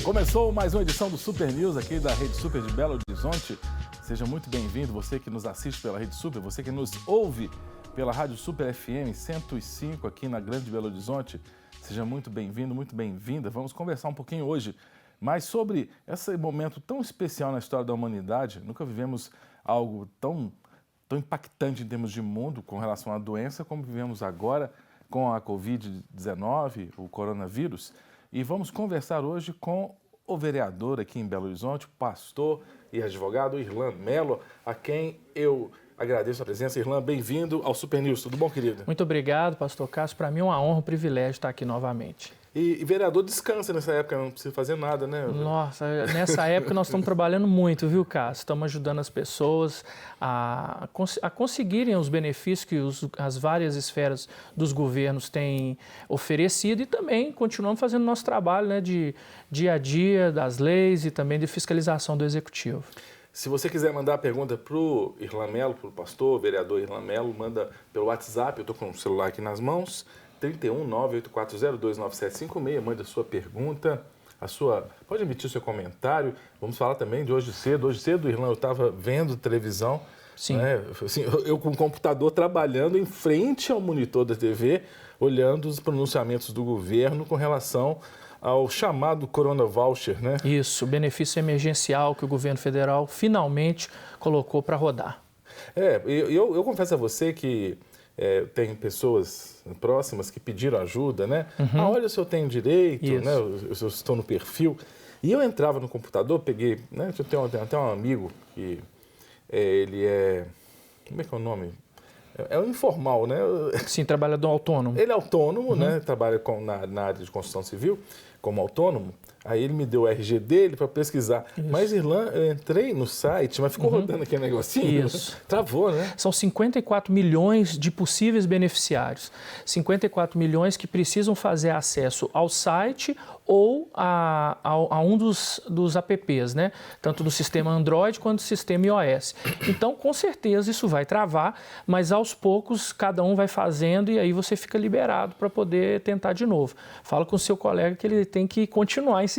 Começou mais uma edição do Super News aqui da Rede Super de Belo Horizonte. Seja muito bem-vindo, você que nos assiste pela Rede Super, você que nos ouve pela Rádio Super FM 105 aqui na Grande Belo Horizonte. Seja muito bem-vindo, muito bem-vinda. Vamos conversar um pouquinho hoje mais sobre esse momento tão especial na história da humanidade. Nunca vivemos algo tão impactante em termos de mundo com relação à doença como vivemos agora com a Covid-19, o coronavírus. E vamos conversar hoje com o vereador aqui em Belo Horizonte, pastor e advogado Irlan Mello, a quem eu agradeço a presença. Irlan, bem-vindo ao Super News. Tudo bom, querido? Muito obrigado, pastor Cássio. Para mim é uma honra, um privilégio estar aqui novamente. E vereador descansa nessa época, não precisa fazer nada, né? Nossa, nessa época nós estamos trabalhando muito, viu, Cássio? Estamos ajudando as pessoas a conseguirem os benefícios que as várias esferas dos governos têm oferecido e também continuamos fazendo nosso trabalho, né, de dia a dia, das leis e também de fiscalização do Executivo. Se você quiser mandar a pergunta para o Irlan Mello, para o pastor, vereador Irlan Mello, manda pelo WhatsApp, eu estou com o celular aqui nas mãos, 31-98402-9756, manda a sua pergunta, pode emitir o seu comentário. Vamos falar também de hoje cedo. Hoje cedo, Irlan, eu estava vendo televisão, sim. Né? Assim, eu com o computador trabalhando em frente ao monitor da TV, olhando os pronunciamentos do governo com relação ao chamado Corona Voucher, né? Isso, o benefício emergencial que o governo federal finalmente colocou para rodar. Eu confesso a você que tem pessoas próximas que pediram ajuda, né? Uhum. Olha se eu tenho direito, isso. né? Eu estou no perfil. E eu entrava no computador, peguei, né? Eu tenho até um amigo que ele é... Como é que é o nome? É um informal, né? Sim, trabalhador autônomo. Ele é autônomo, né? Trabalha na área de construção civil como autônomo. Aí ele me deu o RG dele para pesquisar. Isso. Mas, Irlan, eu entrei no site, mas ficou rodando aquele negocinho. Isso. Travou, né? São 54 milhões de possíveis beneficiários. 54 milhões que precisam fazer acesso ao site ou a um dos apps, né? Tanto do sistema Android quanto do sistema iOS. Então, com certeza, isso vai travar, mas aos poucos cada um vai fazendo e aí você fica liberado para poder tentar de novo. Fala com o seu colega que ele tem que continuar insistindo.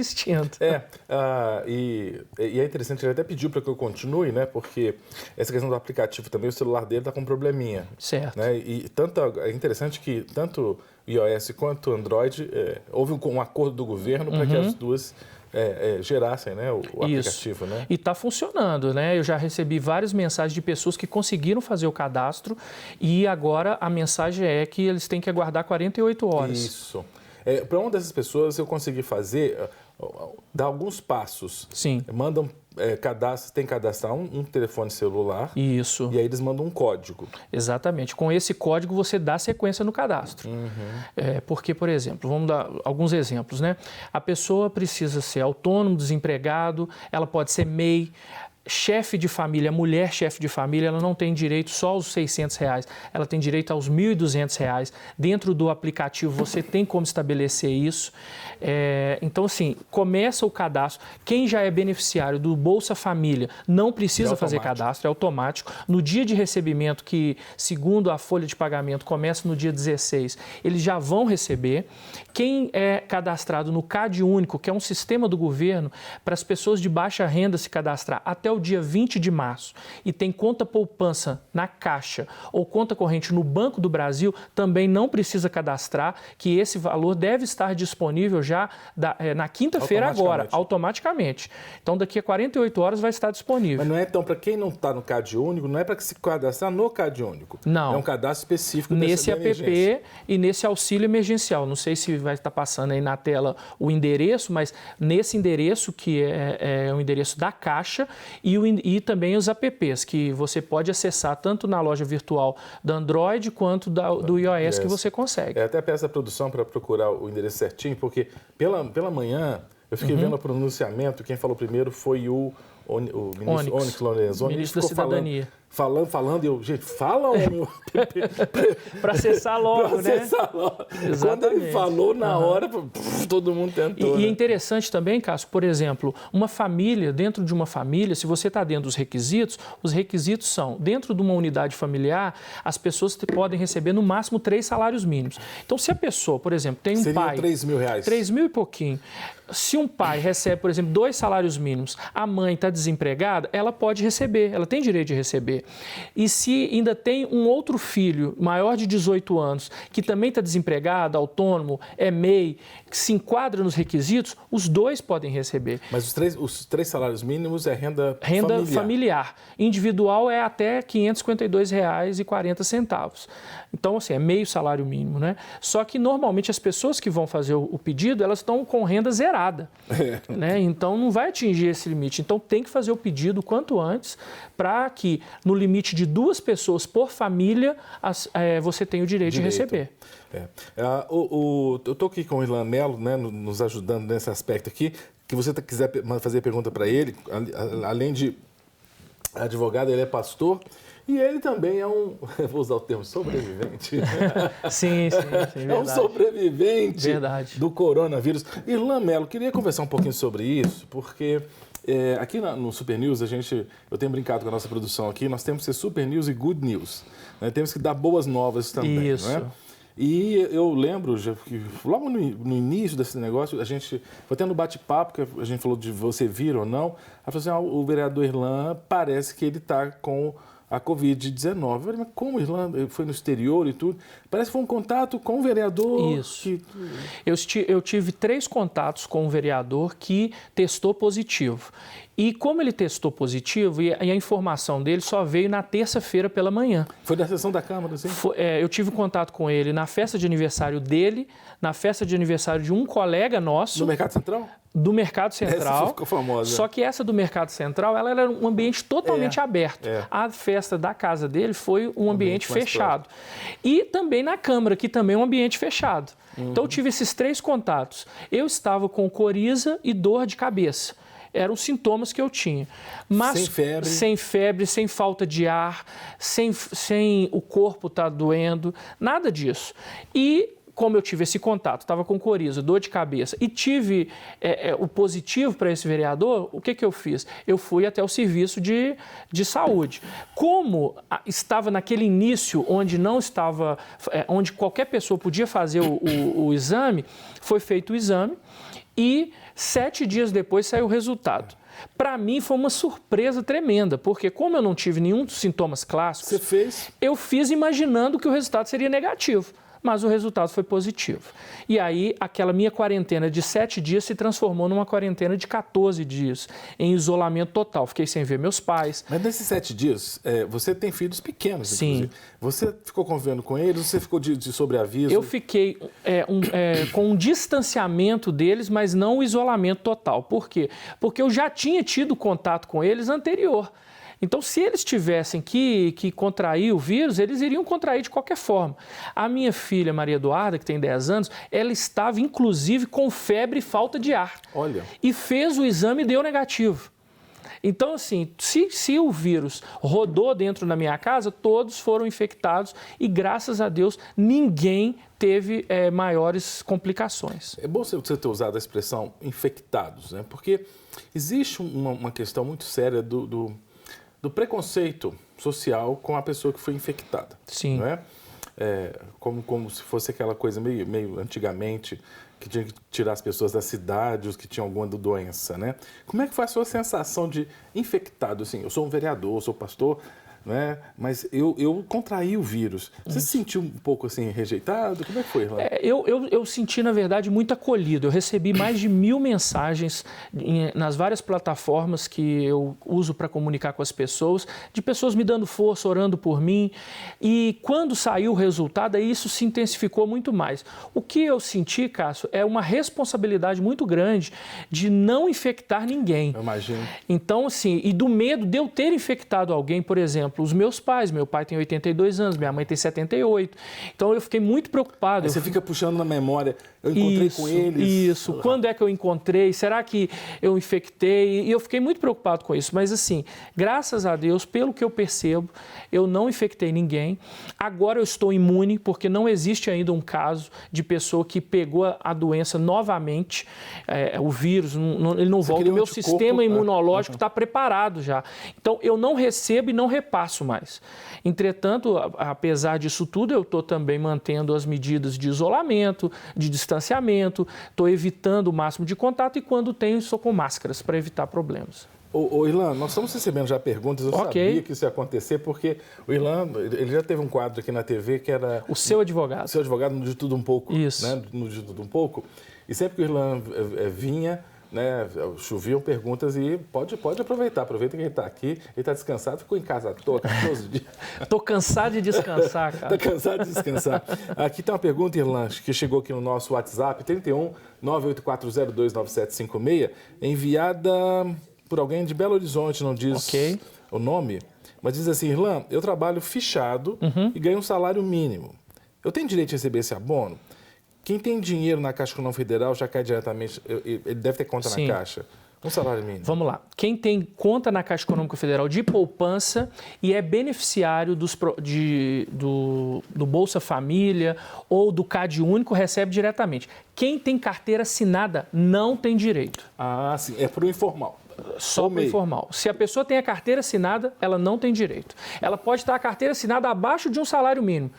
E é interessante, ele até pediu para que eu continue, né? Porque essa questão do aplicativo também, o celular dele está com um probleminha. Certo. Né? E é interessante que tanto iOS quanto Android, houve um acordo do governo para que as duas gerassem, né, o aplicativo. Né? E está funcionando, né? Eu já recebi várias mensagens de pessoas que conseguiram fazer o cadastro e agora a mensagem é que eles têm que aguardar 48 horas. Isso. Para uma dessas pessoas eu consegui dar alguns passos. Sim. Tem que cadastrar um telefone celular. Isso. E aí eles mandam um código. Exatamente. Com esse código você dá sequência no cadastro. Porque, por exemplo, vamos dar alguns exemplos, né? A pessoa precisa ser autônomo, desempregado, ela pode ser MEI, chefe de família, mulher chefe de família, ela não tem direito só aos R$600, ela tem direito aos R$1.200. Dentro do aplicativo você tem como estabelecer isso. Então, assim, começa o cadastro. Quem já é beneficiário do Bolsa Família não precisa fazer cadastro, é automático. No dia de recebimento, que segundo a folha de pagamento começa no dia 16, eles já vão receber. Quem é cadastrado no CAD Único, que é um sistema do governo para as pessoas de baixa renda se cadastrar até o dia 20 de março e tem conta poupança na Caixa ou conta corrente no Banco do Brasil, também não precisa cadastrar, que esse valor deve estar disponível já na quinta-feira agora, automaticamente. Então, daqui a 48 horas vai estar disponível. Mas não é, então, para quem não está no CAD Único, não é para se cadastrar no CAD Único. Não. É um cadastro específico nesse app e nesse auxílio emergencial. Não sei se vai estar passando aí na tela o endereço, mas nesse endereço, que é o endereço da Caixa, e também os apps, que você pode acessar tanto na loja virtual do Android quanto do iOS que você consegue. Até peço a produção para procurar o endereço certinho, porque pela manhã eu fiquei vendo o pronunciamento, quem falou primeiro foi o ministro Onyx Lorenzoni. Ministro da Cidadania. falando, e eu, gente, fala, homem. Para acessar logo, pra acessar logo. Exatamente. Quando ele falou, na hora, todo mundo tentou. E é interessante também, Cássio, por exemplo, uma família, dentro de uma família, se você está dentro dos requisitos, os requisitos são, dentro de uma unidade familiar, as pessoas podem receber no máximo 3 salários mínimos. Então, se a pessoa, por exemplo, tem um pai... Seria R$3.000. 3 mil e pouquinho. Se um pai recebe, por exemplo, 2 salários mínimos, a mãe está desempregada, ela pode receber, ela tem direito de receber. E se ainda tem um outro filho maior de 18 anos, que também está desempregado, autônomo, é MEI, que se enquadra nos requisitos, os 2 podem receber. Mas os 3 salários mínimos é renda familiar. Individual é até R$ 552,40. Então, assim, é meio salário mínimo, né? Só que, normalmente, as pessoas que vão fazer o pedido, elas estão com renda zerada, né? Então, não vai atingir esse limite. Então, tem que fazer o pedido o quanto antes para que, no limite de 2 pessoas por família, você tenha o direito de receber. Eu estou aqui com o Irlan Melo, né, nos ajudando nesse aspecto aqui, que você quiser fazer pergunta para ele, além de advogado, ele é pastor. E ele também é vou usar o termo, sobrevivente. Sim, verdade. É um sobrevivente do coronavírus. Irlan Melo, queria conversar um pouquinho sobre isso, porque aqui no Super News, eu tenho brincado com a nossa produção aqui, nós temos que ser Super News e Good News. Né? Temos que dar boas novas também. Isso. Não é? E eu lembro que logo no início desse negócio, foi tendo um bate-papo, que a gente falou de você vir ou não, ela falou assim, o vereador Irlan parece que ele está com a Covid-19. Eu falei, mas como Irlanda foi no exterior e tudo? Parece que foi um contato com o vereador. Isso. Eu tive 3 contatos com o vereador que testou positivo. E como ele testou positivo, e a informação dele só veio na terça-feira pela manhã. Foi na sessão da Câmara, sim? Eu tive contato com ele na festa de aniversário dele, na festa de aniversário de um colega nosso. No Mercado Central? Do Mercado Central. Essa ficou famosa. Só que essa do Mercado Central, ela era um ambiente totalmente aberto. A festa da casa dele foi um ambiente fechado. E também na Câmara, que também é um ambiente fechado. Então, eu tive esses 3 contatos. Eu estava com coriza e dor de cabeça. Eram sintomas que eu tinha. Mas sem febre, sem falta de ar, sem o corpo estar doendo, nada disso. E como eu tive esse contato, estava com coriza, dor de cabeça e tive o positivo para esse vereador, o que eu fiz? Eu fui até o serviço de saúde. Como estava naquele início onde não estava, onde qualquer pessoa podia fazer o exame, foi feito o exame e 7 dias depois saiu o resultado. Para mim foi uma surpresa tremenda, porque como eu não tive nenhum dos sintomas clássicos, você fez? Eu fiz imaginando que o resultado seria negativo. Mas o resultado foi positivo. E aí, aquela minha quarentena de 7 dias se transformou numa quarentena de 14 dias, em isolamento total. Fiquei sem ver meus pais. Mas nesses 7 dias, você tem filhos pequenos, Sim. Inclusive. Você ficou convivendo com eles? Você ficou de sobreaviso? Eu fiquei com um distanciamento deles, mas não o isolamento total. Por quê? Porque eu já tinha tido contato com eles anterior. Então, se eles tivessem que contrair o vírus, eles iriam contrair de qualquer forma. A minha filha, Maria Eduarda, que tem 10 anos, ela estava, inclusive, com febre e falta de ar. Olha. E fez o exame e deu negativo. Então, assim, se o vírus rodou dentro da minha casa, todos foram infectados e, graças a Deus, ninguém teve maiores complicações. É bom você ter usado a expressão infectados, né? Porque existe uma questão muito séria do preconceito social com a pessoa que foi infectada. Sim. Não é? Como se fosse aquela coisa meio antigamente, que tinha que tirar as pessoas da cidade, os que tinham alguma doença, né? Como é que foi a sua sensação de infectado? Assim, eu sou um vereador, sou pastor, né? Mas eu contraí o vírus. Você se sentiu um pouco assim rejeitado? Como é que foi, Irlan? Eu senti, na verdade, muito acolhido. Eu recebi mais de 1000 mensagens nas várias plataformas que eu uso para comunicar com as pessoas, de pessoas me dando força, orando por mim. E quando saiu o resultado, aí isso se intensificou muito mais. O que eu senti, Cássio, é uma responsabilidade muito grande de não infectar ninguém. Eu imagino. Então, assim, e do medo de eu ter infectado alguém, por exemplo, exemplo, os meus pais. Meu pai tem 82 anos, minha mãe tem 78. Então, eu fiquei muito preocupado. Aí você fica puxando na memória, eu encontrei com eles. Isso, quando é que eu encontrei? Será que eu infectei? E eu fiquei muito preocupado com isso. Mas, assim, graças a Deus, pelo que eu percebo, eu não infectei ninguém. Agora eu estou imune, porque não existe ainda um caso de pessoa que pegou a doença novamente, o vírus, ele não volta. O meu sistema imunológico está preparado já. Então, eu não recebo e não repasso mais. Entretanto, apesar disso tudo, eu estou também mantendo as medidas de isolamento, de distanciamento, estou evitando o máximo de contato e quando tenho, estou com máscaras para evitar problemas. Ô, Irlan, nós estamos recebendo já perguntas, eu sabia que isso ia acontecer, porque o Irlan, ele já teve um quadro aqui na TV que era... O Seu Advogado. O Seu Advogado no De Tudo Um Pouco. Isso. Né? No De Tudo Um Pouco. E sempre que o Irlan vinha, né, choviam perguntas e pode aproveitar. Aproveita que ele está aqui, ele está descansado, ficou em casa à toa, 14 dias. Estou cansado de descansar, cara. Está cansado de descansar. Aqui tem uma pergunta, Irlan, que chegou aqui no nosso WhatsApp, 31 984029756, enviada por alguém de Belo Horizonte, não diz o nome, mas diz assim: Irlan, eu trabalho fichado e ganho um salário mínimo. Eu tenho direito de receber esse abono? Quem tem dinheiro na Caixa Econômica Federal já cai diretamente, ele deve ter conta na Caixa. Um salário mínimo. Vamos lá. Quem tem conta na Caixa Econômica Federal de poupança e é beneficiário do Bolsa Família ou do CAD Único recebe diretamente. Quem tem carteira assinada não tem direito. Ah, sim. É para o informal. Só para o informal. Se a pessoa tem a carteira assinada, ela não tem direito. Ela pode estar a carteira assinada abaixo de um salário mínimo.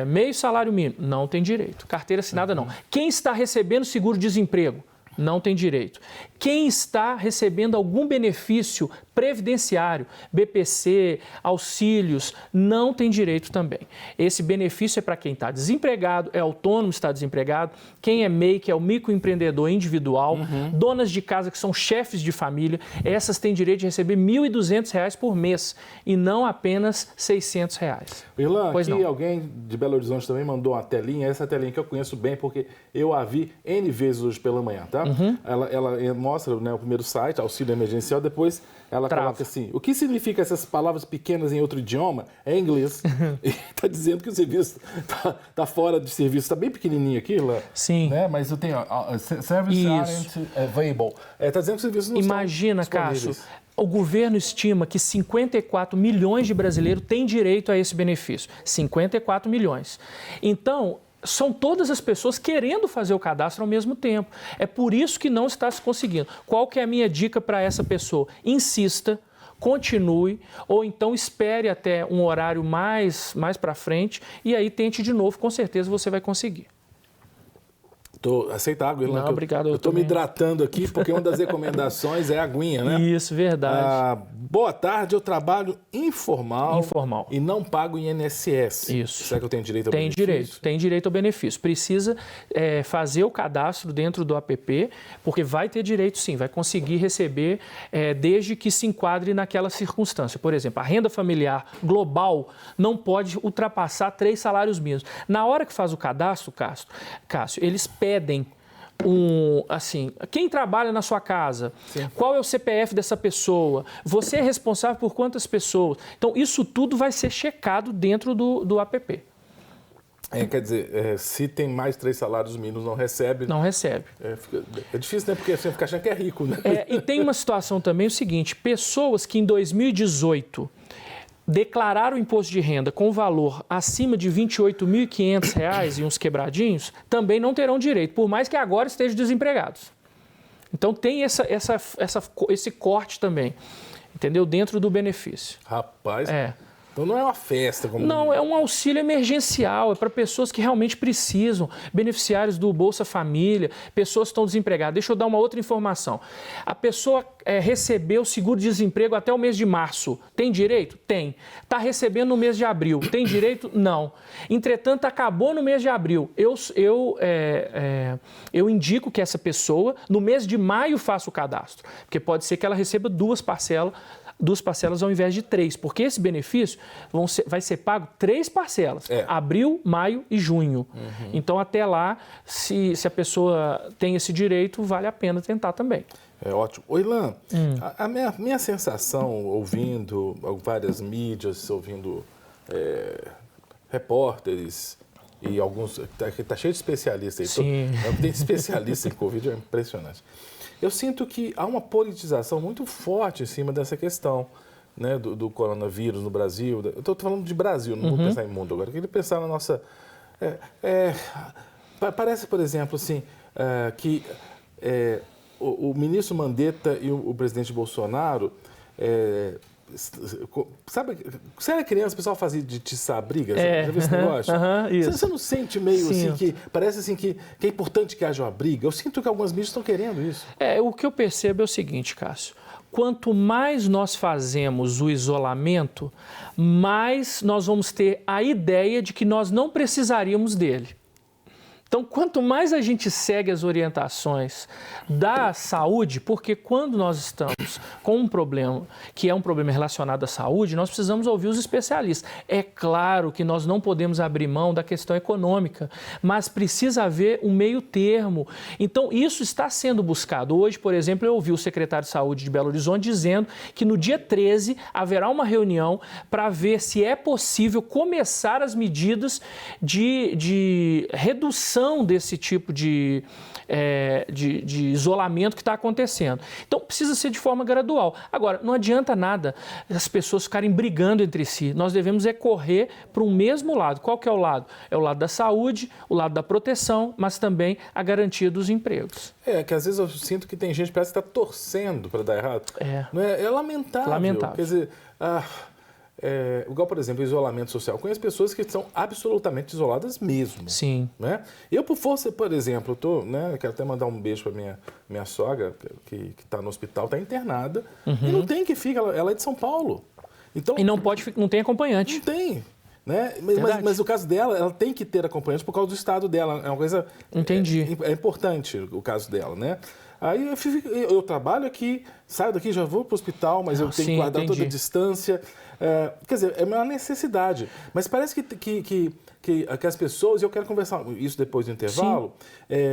Meio salário mínimo, não tem direito. Carteira assinada, não. Quem está recebendo seguro-desemprego, não tem direito. Quem está recebendo algum benefício previdenciário, BPC, auxílios, não tem direito também. Esse benefício é para quem está desempregado, é autônomo, está desempregado, quem é MEI, que é o microempreendedor individual, donas de casa que são chefes de família, essas têm direito de receber R$ 1.200 por mês e não apenas R$ 600. Irlan, aqui alguém de Belo Horizonte também mandou uma telinha, essa telinha que eu conheço bem porque eu a vi N vezes hoje pela manhã, tá? Ela mostra, né, o primeiro site, auxílio emergencial, depois ela coloca assim: o que significa essas palavras pequenas em outro idioma? É inglês. Está dizendo que o serviço está fora de serviço. Está bem pequenininho aqui, Irlan. Sim. Né? Mas eu tenho service aren't available. Está dizendo que o serviço não Imagina, Cássio, o governo estima que 54 milhões de brasileiros têm direito a esse benefício. 54 milhões. Então, são todas as pessoas querendo fazer o cadastro ao mesmo tempo. É por isso que não está se conseguindo. Qual que é a minha dica para essa pessoa? Insista, continue, ou então espere até um horário mais para frente e aí tente de novo, com certeza você vai conseguir. Aceita água, Irlan? Não, obrigado. Eu estou me hidratando aqui, porque uma das recomendações é a aguinha, né? Isso, verdade. Boa tarde, eu trabalho informal. Informal. E não pago INSS. Isso. Será que eu tenho direito ao benefício? Tem direito ao benefício. Precisa fazer o cadastro dentro do app, porque vai ter direito sim, vai conseguir receber desde que se enquadre naquela circunstância. Por exemplo, a renda familiar global não pode ultrapassar 3 salários mínimos. Na hora que faz o cadastro, Cássio, eles pedem quem trabalha na sua casa, qual é o CPF dessa pessoa, você é responsável por quantas pessoas. Então, isso tudo vai ser checado dentro do app. Quer dizer, se tem mais 3 salários mínimos, não recebe. Não recebe. É difícil, né? Porque você fica achando que é rico, né? E tem uma situação também, o seguinte: pessoas que em 2018 declararam o imposto de renda com valor acima de R$ 28.500 e uns quebradinhos, também não terão direito, por mais que agora estejam desempregados. Então tem esse corte também, entendeu? Dentro do benefício. Rapaz, então não é uma festa. Não, é um auxílio emergencial, é para pessoas que realmente precisam, beneficiários do Bolsa Família, pessoas que estão desempregadas. Deixa eu dar uma outra informação. A pessoa recebeu seguro-desemprego até o mês de março. Tem direito? Tem. Está recebendo no mês de abril. Tem direito? Não. Entretanto, acabou no mês de abril. Eu indico que essa pessoa, no mês de maio, faça o cadastro, porque pode ser que ela receba 2 parcelas ao invés de 3, porque esse benefício vai ser pago 3 parcelas, abril, maio e junho. Então, até lá, se a pessoa tem esse direito, vale a pena tentar também. É ótimo. Ô, Irlan, Ilan, a minha sensação, ouvindo várias mídias, ouvindo repórteres e alguns... Está cheio de especialistas aí. Tem especialista em Covid, é impressionante. Eu sinto que há uma politização muito forte em cima dessa questão, né, do coronavírus no Brasil. Eu estou falando de Brasil, não vou pensar em mundo agora. Eu queria pensar na nossa... Parece, por exemplo, assim, que o ministro Mandetta e o presidente Bolsonaro... sabe, você era criança, o pessoal fazia de tiçar brigas, já viu esse negócio? Você não sente meio assim que parece assim que é importante que haja uma briga? Eu sinto que algumas mídias estão querendo isso. O que eu percebo é o seguinte, Cássio, quanto mais nós fazemos o isolamento, mais nós vamos ter a ideia de que nós não precisaríamos dele. Então, quanto mais a gente segue as orientações da saúde, porque quando nós estamos com um problema que é um problema relacionado à saúde, nós precisamos ouvir os especialistas. É claro que nós não podemos abrir mão da questão econômica, mas precisa haver um meio termo. Então, isso está sendo buscado. Hoje, por exemplo, eu ouvi o secretário de Saúde de Belo Horizonte dizendo que no dia 13 haverá uma reunião para ver se é possível começar as medidas de redução desse tipo de isolamento que está acontecendo. Então, precisa ser de forma gradual. Agora, não adianta nada as pessoas ficarem brigando entre si. Nós devemos correr para um mesmo lado. Qual que é o lado? É o lado da saúde, o lado da proteção, mas também a garantia dos empregos. Que às vezes eu sinto que tem gente que parece que está torcendo para dar errado. Não é lamentável. Lamentável. Quer dizer... igual, por exemplo, o isolamento social. Eu conheço pessoas que são absolutamente isoladas mesmo. Sim. Né? Eu, por força, por exemplo, quero até mandar um beijo para minha sogra, que está no hospital, está internada, e não tem que ficar, ela é de São Paulo. Então, e não tem acompanhante. Não tem. Né? Mas o caso dela, ela tem que ter acompanhante por causa do estado dela. É uma coisa... Entendi. É importante o caso dela, né? Aí eu trabalho aqui, saio daqui, já vou para o hospital, mas eu tenho que guardar toda a distância. Quer dizer, é uma necessidade. Mas parece que as pessoas, e eu quero conversar isso depois do intervalo,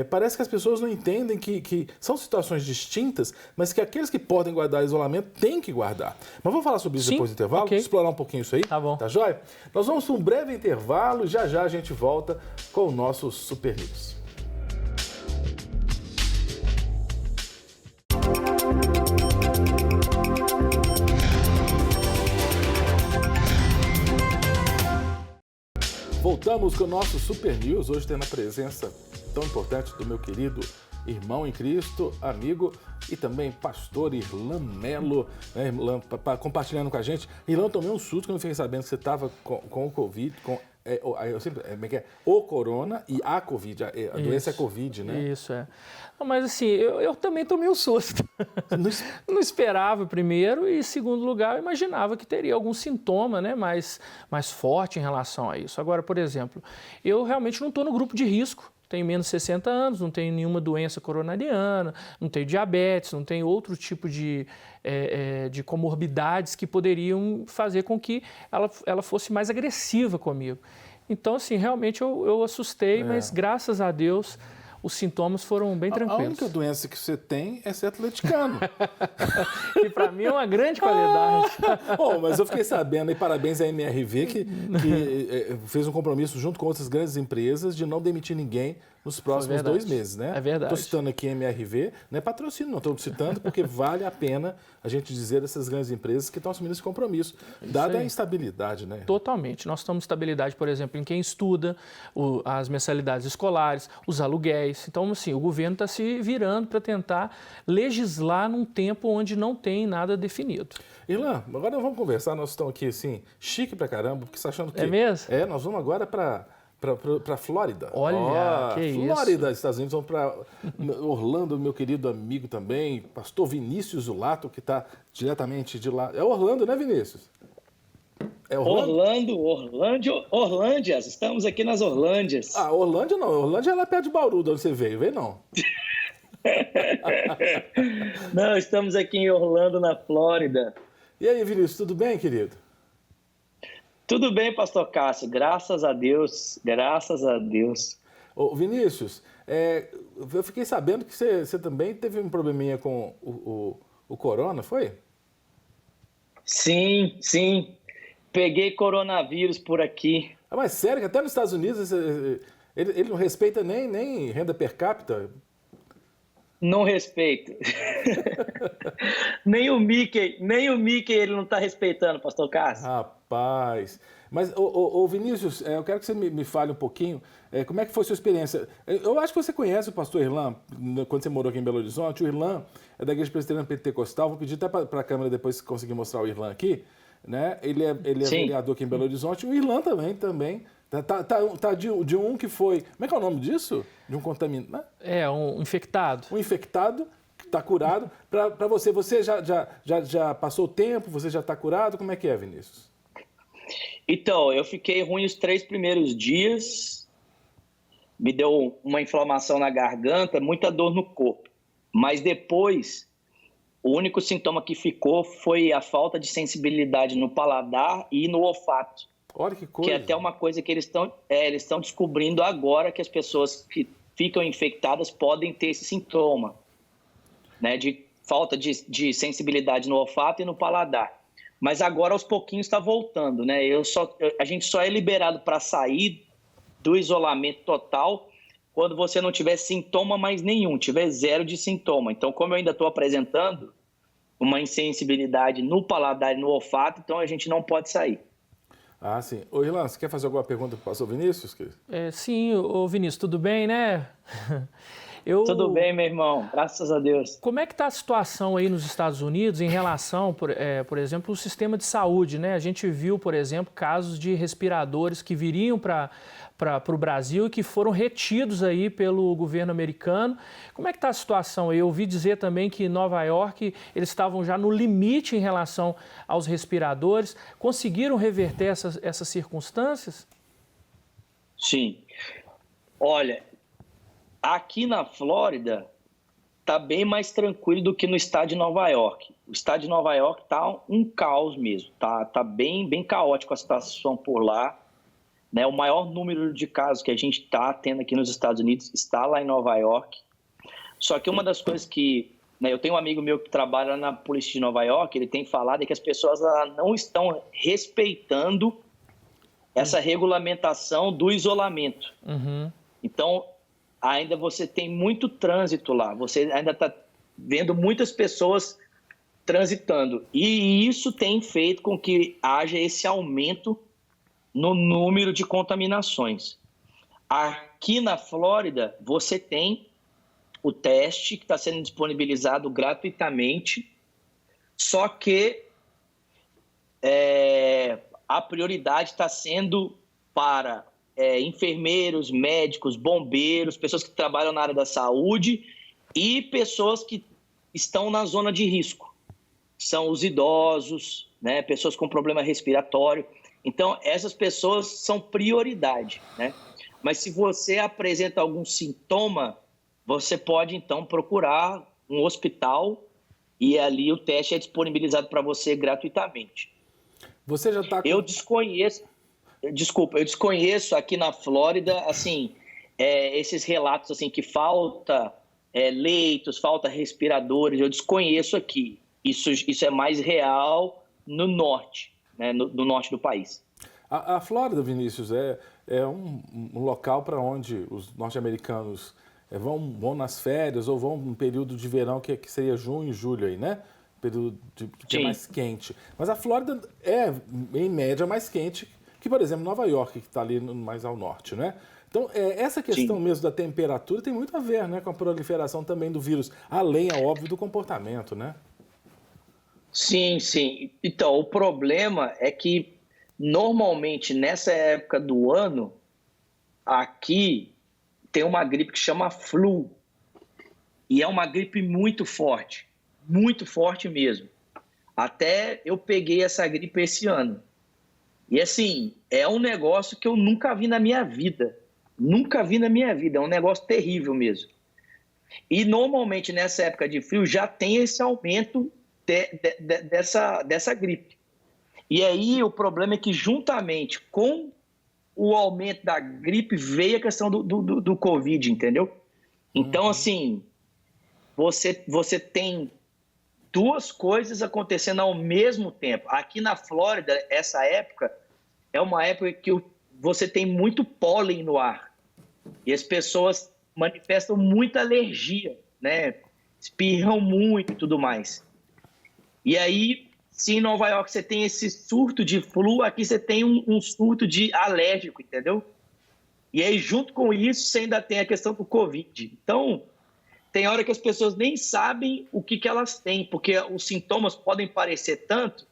parece que as pessoas não entendem que são situações distintas, mas que aqueles que podem guardar isolamento têm que guardar. Mas vamos falar sobre isso depois do intervalo, explorar um pouquinho isso aí. Tá bom. Tá joia? Nós vamos para um breve intervalo e já a gente volta com o nosso Super News. Voltamos com o nosso Super News, hoje tendo a presença tão importante do meu querido irmão em Cristo, amigo e também pastor Irlan Melo, né, Irlan, compartilhando com a gente. Irlan, eu tomei um susto quando eu fiquei sabendo que você estava com o Covid, o corona e a Covid, a doença é Covid, né? Isso, Não, mas assim, eu também tomei um susto. Não esperava, primeiro, e segundo lugar, eu imaginava que teria algum sintoma, né, mais forte em relação a isso. Agora, por exemplo, eu realmente não estou no grupo de risco. Tenho menos de 60 anos, não tenho nenhuma doença coronariana, não tenho diabetes, não tenho outro tipo de comorbidades que poderiam fazer com que ela fosse mais agressiva comigo. Então, assim, realmente eu assustei, mas graças a Deus os sintomas foram bem tranquilos. A única doença que você tem é ser atleticano. E para mim é uma grande qualidade. Mas eu fiquei sabendo, e parabéns à MRV, que fez um compromisso junto com outras grandes empresas de não demitir ninguém nos próximos 2 meses, né? É verdade. Estou citando aqui a MRV, não é patrocínio, não estou citando, porque vale a pena a gente dizer dessas grandes empresas que estão assumindo esse compromisso, dada a instabilidade, né? Totalmente. Nós temos estabilidade, por exemplo, em quem estuda, as mensalidades escolares, os aluguéis. Então, assim, o governo está se virando para tentar legislar num tempo onde não tem nada definido. Irlan, agora vamos conversar, nós estamos aqui, assim, chique pra caramba, porque você está achando que... É mesmo? Nós vamos agora para Flórida. Olha, que isso. Flórida, Estados Unidos, vamos para Orlando, meu querido amigo também, pastor Vinícius Zulato, que está diretamente de lá. É Orlando, né, Vinícius? É Orlando? Orlândias, estamos aqui nas Orlândias. Orlândia não, Orlândia é lá perto de Bauru, de onde você veio não? Não, estamos aqui em Orlando, na Flórida. E aí, Vinícius, tudo bem, querido? Tudo bem, pastor Cássio, graças a Deus, graças a Deus. Ô, Vinícius, eu fiquei sabendo que você também teve um probleminha com o o corona, foi? Sim, sim. Peguei coronavírus por aqui. Mas sério, que até nos Estados Unidos ele não respeita nem renda per capita? Não respeito. Nem o Mickey ele não está respeitando, pastor Cássio. Rapaz. Mas, ô Vinícius, eu quero que você me fale um pouquinho, como é que foi a sua experiência? Eu acho que você conhece o pastor Irlan, quando você morou aqui em Belo Horizonte. O Irlan é da Igreja Presbiteriana Pentecostal. Vou pedir até para a câmera depois se conseguir mostrar o Irlan aqui. Né? Ele é vereador aqui em Belo Horizonte. O Irlan também. Tá de um que foi... Como é que é o nome disso? De um contaminado? Né? Um infectado. Um infectado que está curado. Para você, você já passou o tempo? Você já está curado? Como é que é, Vinícius? Então, eu fiquei ruim os 3 primeiros dias. Me deu uma inflamação na garganta, muita dor no corpo. Mas depois, o único sintoma que ficou foi a falta de sensibilidade no paladar e no olfato. Olha que coisa. Que é até uma coisa que eles estão descobrindo agora, que as pessoas que ficam infectadas podem ter esse sintoma, né, de falta de sensibilidade no olfato e no paladar. Mas agora, aos pouquinhos, está voltando, né? A gente só é liberado para sair do isolamento total quando você não tiver sintoma mais nenhum, tiver 0 de sintoma. Então, como eu ainda estou apresentando uma insensibilidade no paladar e no olfato, então a gente não pode sair. Ah, sim. Ô, Irlan, você quer fazer alguma pergunta para o pastor Vinícius? Sim, ô Vinícius, tudo bem, né? Tudo bem, meu irmão, graças a Deus. Como é que está a situação aí nos Estados Unidos em relação, por exemplo, ao sistema de saúde, né? A gente viu, por exemplo, casos de respiradores que viriam para o Brasil e que foram retidos aí pelo governo americano. Como é que está a situação aí? Eu ouvi dizer também que em Nova York eles estavam já no limite em relação aos respiradores. Conseguiram reverter essas circunstâncias? Sim. Olha, aqui na Flórida está bem mais tranquilo do que no estado de Nova York. O estado de Nova York está um caos mesmo. Tá bem caótico a situação por lá. Né? O maior número de casos que a gente está tendo aqui nos Estados Unidos está lá em Nova York. Só que uma das coisas que... né, eu tenho um amigo meu que trabalha na polícia de Nova York, ele tem falado que as pessoas não estão respeitando essa regulamentação do isolamento. Uhum. Então, ainda você tem muito trânsito lá. Você ainda está vendo muitas pessoas transitando. E isso tem feito com que haja esse aumento no número de contaminações. Aqui na Flórida, você tem o teste que está sendo disponibilizado gratuitamente, só que a prioridade está sendo para enfermeiros, médicos, bombeiros, pessoas que trabalham na área da saúde e pessoas que estão na zona de risco. São os idosos, né, pessoas com problema respiratório. Então, essas pessoas são prioridade, né? Mas se você apresenta algum sintoma, você pode, então, procurar um hospital e ali o teste é disponibilizado para você gratuitamente. Você já está com... Eu desconheço aqui na Flórida, assim, esses relatos, assim, que falta leitos, falta respiradores, eu desconheço aqui. Isso é mais real no norte, né, no norte do país. A Flórida, Vinícius, é um local para onde os norte-americanos vão nas férias ou vão num período de verão que seria junho e julho aí, né? Período que é mais quente. Mas a Flórida é, em média, mais quente que, por exemplo, Nova York, que está ali mais ao norte, né? Então, essa questão mesmo da temperatura tem muito a ver, né, com a proliferação também do vírus, além, é óbvio, do comportamento, né? Sim, sim. Então, o problema é que, normalmente, nessa época do ano, aqui tem uma gripe que chama flu. E é uma gripe muito forte mesmo. Até eu peguei essa gripe esse ano. E, assim, é um negócio que eu nunca vi na minha vida. Nunca vi na minha vida. É um negócio terrível mesmo. E, normalmente, nessa época de frio, já tem esse aumento dessa gripe. E aí o problema é que juntamente com o aumento da gripe veio a questão do Covid, entendeu? Então, assim, você tem duas coisas acontecendo ao mesmo tempo. Aqui na Flórida, essa época é uma época que você tem muito pólen no ar e as pessoas manifestam muita alergia, né? Espirram muito e tudo mais. E aí, se em Nova York você tem esse surto de flu, aqui você tem um surto de alérgico, entendeu? E aí, junto com isso, você ainda tem a questão do Covid. Então, tem hora que as pessoas nem sabem o que elas têm, porque os sintomas podem parecer tanto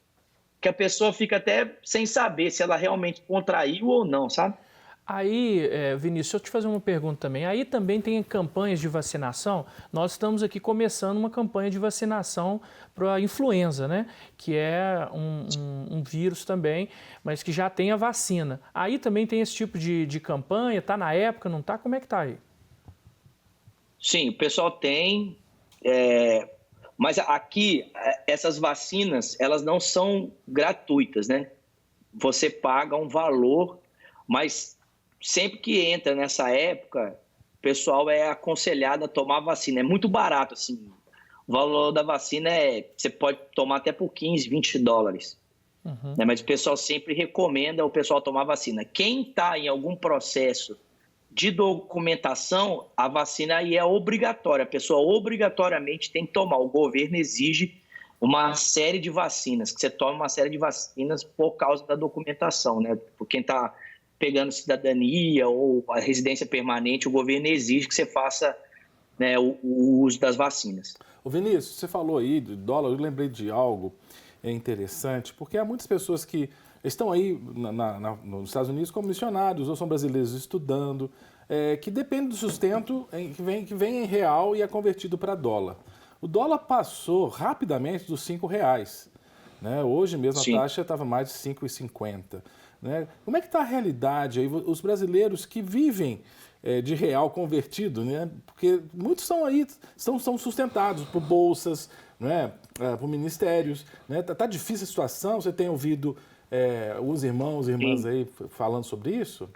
que a pessoa fica até sem saber se ela realmente contraiu ou não, sabe? Aí, Vinícius, deixa eu te fazer uma pergunta também. Aí também tem campanhas de vacinação. Nós estamos aqui começando uma campanha de vacinação para a influenza, né? Que é um vírus também, mas que já tem a vacina. Aí também tem esse tipo de campanha, está na época, não está? Como é que está aí? Sim, o pessoal tem, mas aqui essas vacinas, elas não são gratuitas, né? Você paga um valor, mas sempre que entra nessa época, o pessoal é aconselhado a tomar vacina. É muito barato, assim. O valor da vacina você pode tomar até por 15, 20 dólares. Uhum. Né? Mas o pessoal sempre recomenda o pessoal tomar vacina. Quem está em algum processo de documentação, a vacina aí é obrigatória. A pessoa obrigatoriamente tem que tomar. O governo exige uma série de vacinas, que você tome uma série de vacinas por causa da documentação, né? Por quem está pegando cidadania ou a residência permanente, o governo exige que você faça, né, o uso das vacinas. Ô Vinícius, você falou aí do dólar, eu lembrei de algo interessante, porque há muitas pessoas que estão aí nos Estados Unidos como missionários ou são brasileiros estudando, que dependem do sustento que vem em real e é convertido para dólar. O dólar passou rapidamente dos R$5, né? Hoje mesmo Sim. A taxa estava mais de 5,50. Né? Como é que está a realidade aí? Os brasileiros que vivem de real convertido, né? Porque muitos são aí, são sustentados por bolsas, né? Por ministérios. Né? Tá difícil a situação? Você tem ouvido os irmãos e irmãs aí falando sobre isso?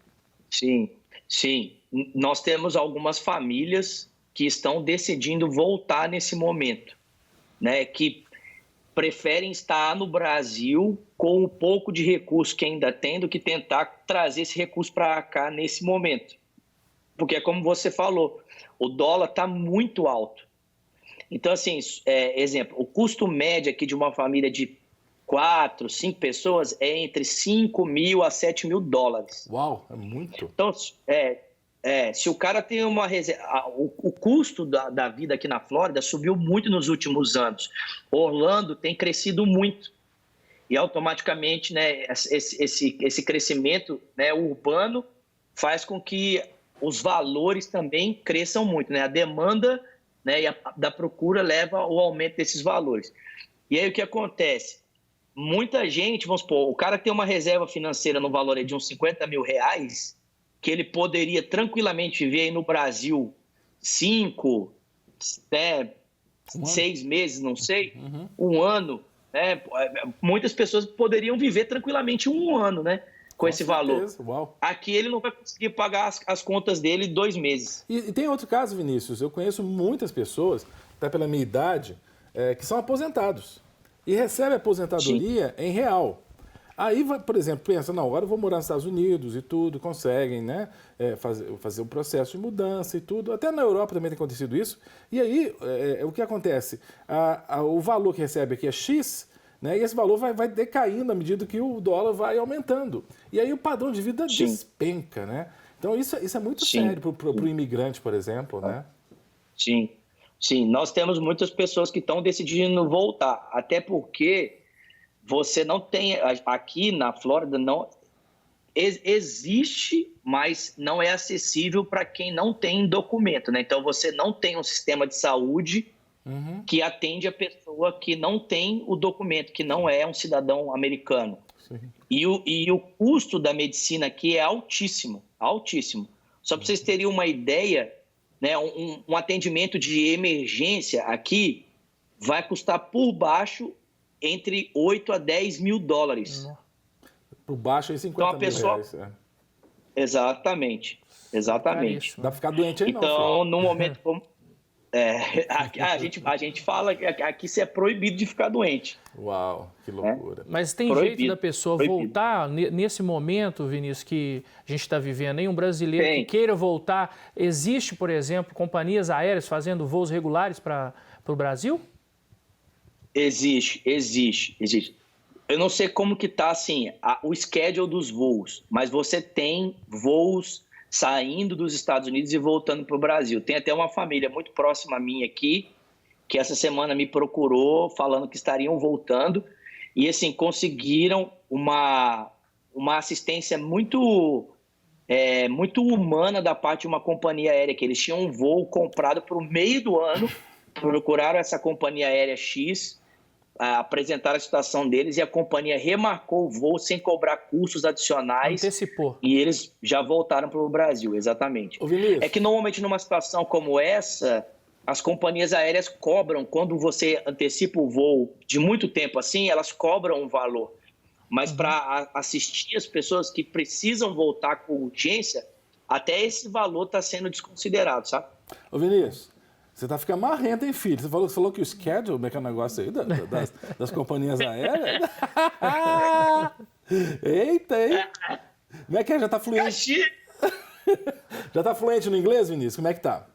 Sim, sim. Nós temos algumas famílias que estão decidindo voltar nesse momento, né? Que preferem estar no Brasil com o pouco de recurso que ainda tem do que tentar trazer esse recurso para cá nesse momento. Porque, como você falou, o dólar está muito alto. Então, assim, exemplo, o custo médio aqui de uma família de 4, 5 pessoas é entre 5 mil a 7 mil dólares. Uau, é muito. Então, se o cara tem uma reserva... O custo da vida aqui na Flórida subiu muito nos últimos anos. Orlando tem crescido muito. E automaticamente, né, esse crescimento, né, urbano faz com que os valores também cresçam muito. Né? A demanda, né, da procura leva ao aumento desses valores. E aí o que acontece? Muita gente, vamos supor, o cara tem uma reserva financeira no valor de uns 50 mil reais, que ele poderia tranquilamente viver aí no Brasil 5, 6 meses, não sei, um ano, né? Muitas pessoas poderiam viver tranquilamente um ano, né? Com esse valor. Uau. Aqui ele não vai conseguir pagar as contas dele 2 meses. E tem outro caso, Vinícius, eu conheço muitas pessoas, até pela minha idade, que são aposentados e recebem aposentadoria em real. Aí, por exemplo, pensa, não, agora eu vou morar nos Estados Unidos e tudo, conseguem, né, fazer o processo de mudança e tudo. Até na Europa também tem acontecido isso. E aí, o que acontece? O valor que recebe aqui é X, né, e esse valor vai decaindo à medida que o dólar vai aumentando. E aí o padrão de vida despenca, né? Então isso é muito sério para o imigrante, por exemplo, né? Sim, sim. Nós temos muitas pessoas que estão decidindo voltar, até porque... Você não tem, aqui na Flórida, não existe, mas não é acessível para quem não tem documento, né? Então, você não tem um sistema de saúde que atende a pessoa que não tem o documento, que não é um cidadão americano. E o custo da medicina aqui é altíssimo, altíssimo. Só para vocês terem uma ideia, né, um atendimento de emergência aqui vai custar por baixo entre 8 a 10 mil dólares. Por baixo aí 50 mil reais. Exatamente, exatamente. Dá para ficar doente aí então, não. no momento como... A gente fala que aqui você é proibido de ficar doente. Uau, que loucura. Mas tem Proibido, jeito da pessoa voltar nesse momento, Vinícius, que a gente está vivendo aí? Um brasileiro que queira voltar, existe, por exemplo, companhias aéreas fazendo voos regulares para o Brasil? Existe. Eu não sei como que tá assim, o schedule dos voos, mas você tem voos saindo dos Estados Unidos e voltando para o Brasil. Tem até uma família muito próxima a mim aqui, que essa semana me procurou falando que estariam voltando e assim conseguiram uma assistência muito humana da parte de uma companhia aérea, que eles tinham um voo comprado para o meio do ano, procuraram essa companhia aérea X, apresentaram a situação deles e a companhia remarcou o voo sem cobrar custos adicionais. Antecipou. E eles já voltaram para o Brasil, exatamente. É que normalmente numa situação como essa, as companhias aéreas cobram, quando você antecipa o voo de muito tempo assim, elas cobram um valor. Mas para assistir as pessoas que precisam voltar com urgência, até esse valor está sendo desconsiderado, sabe? Ô Vinícius, você tá ficando marrento, hein, filho? Você falou que o schedule, como é que é o negócio aí das companhias aéreas? Eita, hein? Como é que é? Já tá fluente? Já tá fluente no inglês, Vinícius? Como é que tá?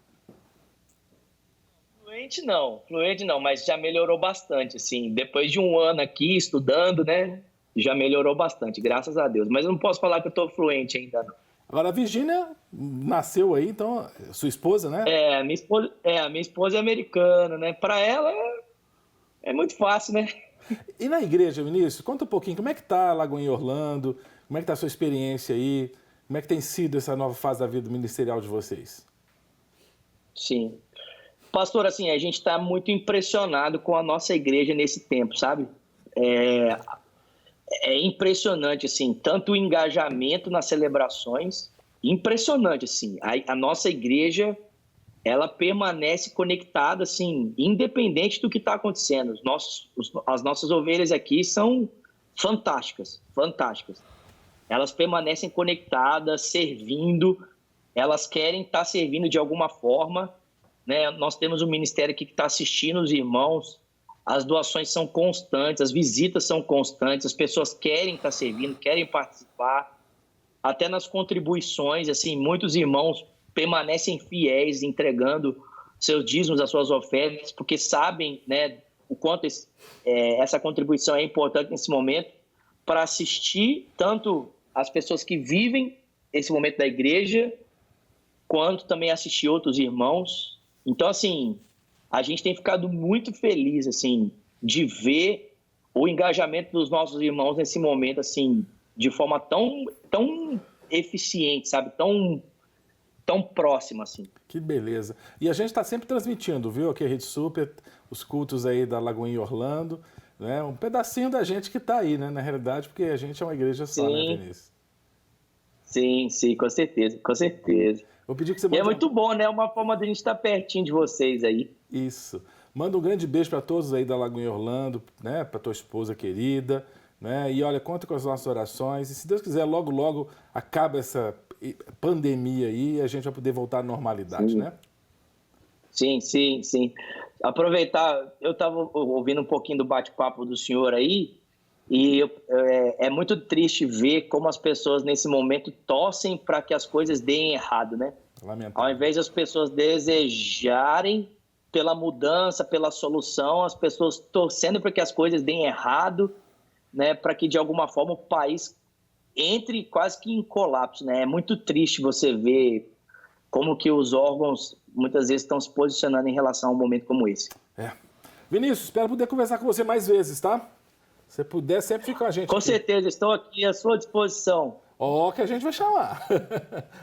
Fluente não, mas já melhorou bastante, assim. Depois de um ano aqui estudando, né? Já melhorou bastante, graças a Deus. Mas eu não posso falar que eu tô fluente ainda, não. Agora, a Virgínia nasceu aí, então, sua esposa, né? A minha esposa é americana, né? Para ela é muito fácil, né? E na igreja, Vinícius, conta um pouquinho, como é que tá a Lagoinha Orlando? Como é que tá a sua experiência aí? Como é que tem sido essa nova fase da vida ministerial de vocês? Sim. Pastor, assim, a gente está muito impressionado com a nossa igreja nesse tempo, sabe? É impressionante, assim, tanto o engajamento nas celebrações, impressionante, assim, a nossa igreja, ela permanece conectada, assim, independente do que está acontecendo. As nossas ovelhas aqui são fantásticas. Elas permanecem conectadas, servindo, elas querem estar servindo de alguma forma, né? Nós temos um ministério aqui que está assistindo os irmãos. As doações são constantes, as visitas são constantes, as pessoas querem estar servindo, querem participar. Até nas contribuições, assim, muitos irmãos permanecem fiéis, entregando seus dízimos, as suas ofertas, porque sabem, né, o quanto essa contribuição é importante nesse momento para assistir tanto as pessoas que vivem esse momento da igreja, quanto também assistir outros irmãos. Então, assim, a gente tem ficado muito feliz, assim, de ver o engajamento dos nossos irmãos nesse momento, assim, de forma tão eficiente, sabe? Tão próxima, assim. Que beleza. E a gente está sempre transmitindo, viu? Aqui a Rede Super, os cultos aí da Lagoinha Orlando, né? Um pedacinho da gente que está aí, né? Na realidade, porque a gente é uma igreja só, né, Vinícius? Sim, com certeza. Vou pedir que você é muito bom, né? É uma forma de a gente estar pertinho de vocês aí. Isso. Manda um grande beijo para todos aí da Lagoinha Orlando, né? Para tua esposa querida, né? E olha, conta com as nossas orações. E se Deus quiser, logo acaba essa pandemia aí e a gente vai poder voltar à normalidade, né? Sim. Aproveitar, eu estava ouvindo um pouquinho do bate-papo do senhor aí e é muito triste ver como as pessoas nesse momento torcem para que as coisas deem errado, né? Lamentável. Ao invés das pessoas desejarem pela mudança, pela solução, as pessoas torcendo para que as coisas deem errado, né? Para que de alguma forma o país entre quase que em colapso, né? É muito triste você ver como que os órgãos muitas vezes estão se posicionando em relação a um momento como esse. Vinícius, espero poder conversar com você mais vezes, tá? Se puder, sempre fica com a gente. Com certeza, estou aqui à sua disposição. Que a gente vai chamar.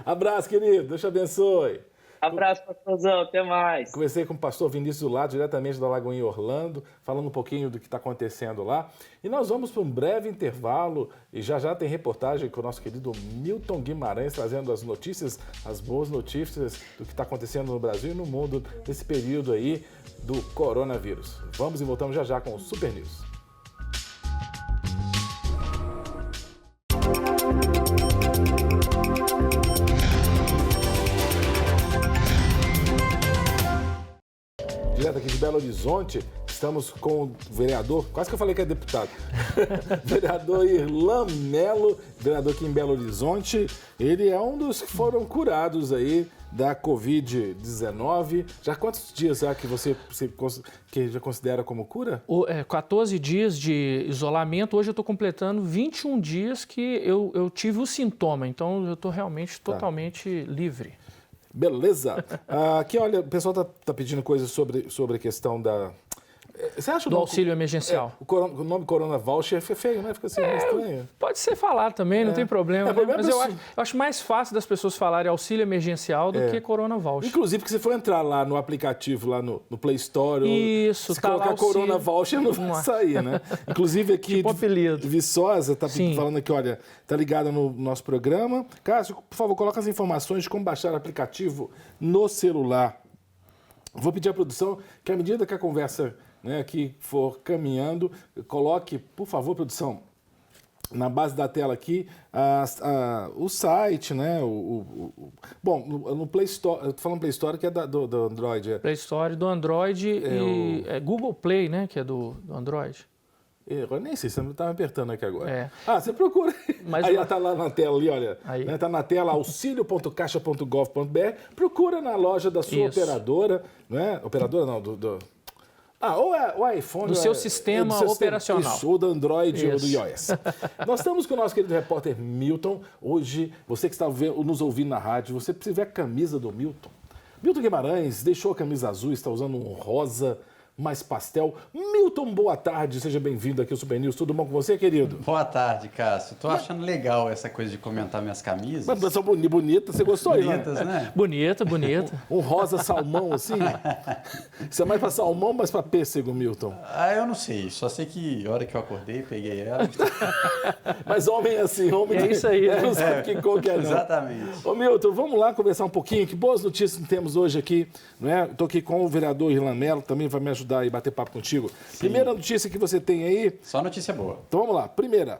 Abraço, querido. Deus te abençoe. Abraço, pastorzão. Até mais. Conversei com o pastor Vinícius Zulato, diretamente da Lagoinha Orlando, falando um pouquinho do que está acontecendo lá. E nós vamos para um breve intervalo e já tem reportagem com o nosso querido Milton Guimarães, trazendo as notícias, as boas notícias do que está acontecendo no Brasil e no mundo nesse período aí do coronavírus. Vamos e voltamos já com o Super News. Belo Horizonte. Estamos com o vereador, quase que eu falei que é deputado, vereador Irlan Melo, vereador aqui em Belo Horizonte. Ele é um dos que foram curados aí da Covid-19. Já quantos dias que você que já considera como cura? 14 dias de isolamento. Hoje eu estou completando 21 dias que eu tive o sintoma. Então eu estou realmente totalmente livre. Beleza. Aqui, olha, o pessoal tá pedindo coisas sobre a questão da... Você acha do auxílio emergencial. O nome Corona Voucher é feio, né? Fica assim, meio estranho. Pode ser falado também, não tem problema. Né? Mas eu acho mais fácil das pessoas falarem auxílio emergencial do que Corona Voucher. Inclusive, que se for entrar lá no aplicativo, lá no Play Store, isso, se colocar Corona Voucher, não vai sair, né? Inclusive aqui, tipo apelido. Viçosa está falando aqui, olha, tá ligada no nosso programa. Cássio, por favor, coloca as informações de como baixar o aplicativo no celular. Vou pedir à produção que, à medida que a conversa que for caminhando, coloque, por favor, produção, na base da tela aqui, o site, né? Bom, no Play Store, eu estou falando Play Store, que é do Android. Play Store do Android e Google Play, né? Que é do Android. Eu nem sei, você não está me apertando aqui agora. Você procura. Mas aí está lá na tela ali, olha. Está na tela auxilio.caixa.gov.br. Procura na loja da sua operadora, né? Operadora não, ou é o iPhone. Do seu sistema operacional. Isso, ou do Android ou do iOS. Nós estamos com o nosso querido repórter Milton. Hoje, você que está nos ouvindo na rádio, você precisa ver a camisa do Milton. Milton Guimarães deixou a camisa azul, está usando um rosa mais pastel. Milton, boa tarde, seja bem-vindo aqui ao Super News. Tudo bom com você, querido? Boa tarde, Cássio. Tô achando legal essa coisa de comentar minhas camisas. Mas são bonitas, você gostou aí, Bonitas, né? Bonita. Um rosa salmão, assim? Isso é mais para salmão ou mais para pêssego, Milton? Eu não sei, só sei que a hora que eu acordei, peguei ela. Mas homem é assim, homem é isso aí, né? Não sabe que cor que é, não. Exatamente. Ô, Milton, vamos lá conversar um pouquinho. Que boas notícias temos hoje aqui, não é? Estou aqui com o vereador Irlan Melo, também vai me ajudar e bater papo contigo. Sim. Primeira notícia que você tem aí... Só notícia boa. Então vamos lá. Primeira,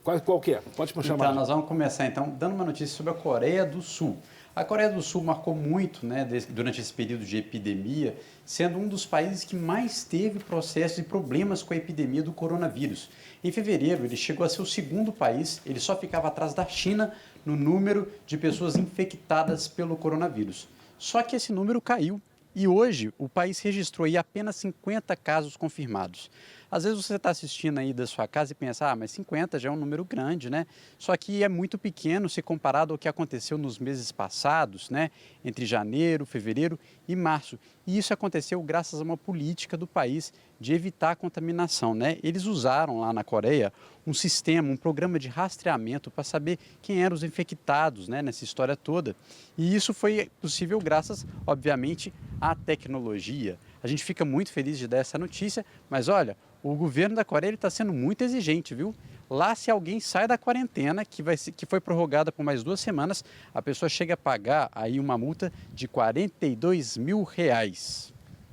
qual que é? Pode me chamar. Então, nós vamos começar dando uma notícia sobre a Coreia do Sul. A Coreia do Sul marcou muito, né, durante esse período de epidemia, sendo um dos países que mais teve processos e problemas com a epidemia do coronavírus. Em fevereiro, ele chegou a ser o segundo país, ele só ficava atrás da China no número de pessoas infectadas pelo coronavírus. Só que esse número caiu. E hoje o país registrou aí apenas 50 casos confirmados. Às vezes você está assistindo aí da sua casa e pensa, mas 50 já é um número grande, né? Só que é muito pequeno se comparado ao que aconteceu nos meses passados, né? Entre janeiro, fevereiro e março. E isso aconteceu graças a uma política do país de evitar a contaminação, né? Eles usaram lá na Coreia um sistema, um programa de rastreamento para saber quem eram os infectados, né, nessa história toda. E isso foi possível graças, obviamente, à tecnologia. A gente fica muito feliz de dar essa notícia, mas olha, o governo da Coreia está sendo muito exigente, viu? Lá, se alguém sai da quarentena, que foi prorrogada por mais 2 semanas, a pessoa chega a pagar aí uma multa de R$42 mil.